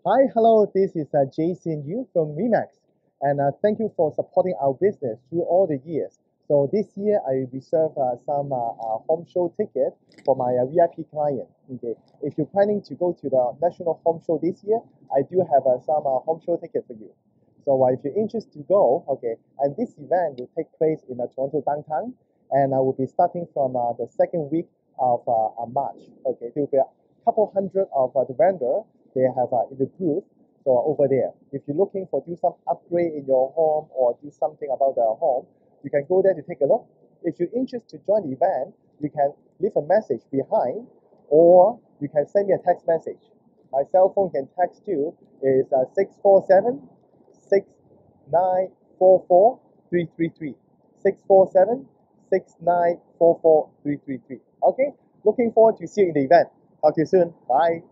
Hi, hello, this is Jason Yu from Remax, and thank you for supporting our business through all the years. So this year I reserve some home show ticket for my VIP client. Okay, if you're planning to go to the National Home Show this year, I do have some home show ticket for you. So if you're interested to go, okay, and this event will take place in Toronto downtown, and I will be starting from the second week of March. Okay, there will be a couple hundred of the vendor they have in the booth. So over there, if you're looking for do some upgrade in your home or do something about the home, you can go there to take a look. If you're interested to join the event, you can leave a message behind, or you can send me a text message. My cell phone can text you is 647 6944 333. 647 6944 333. Okay, looking forward to see you in the event. Talk to you soon. Bye.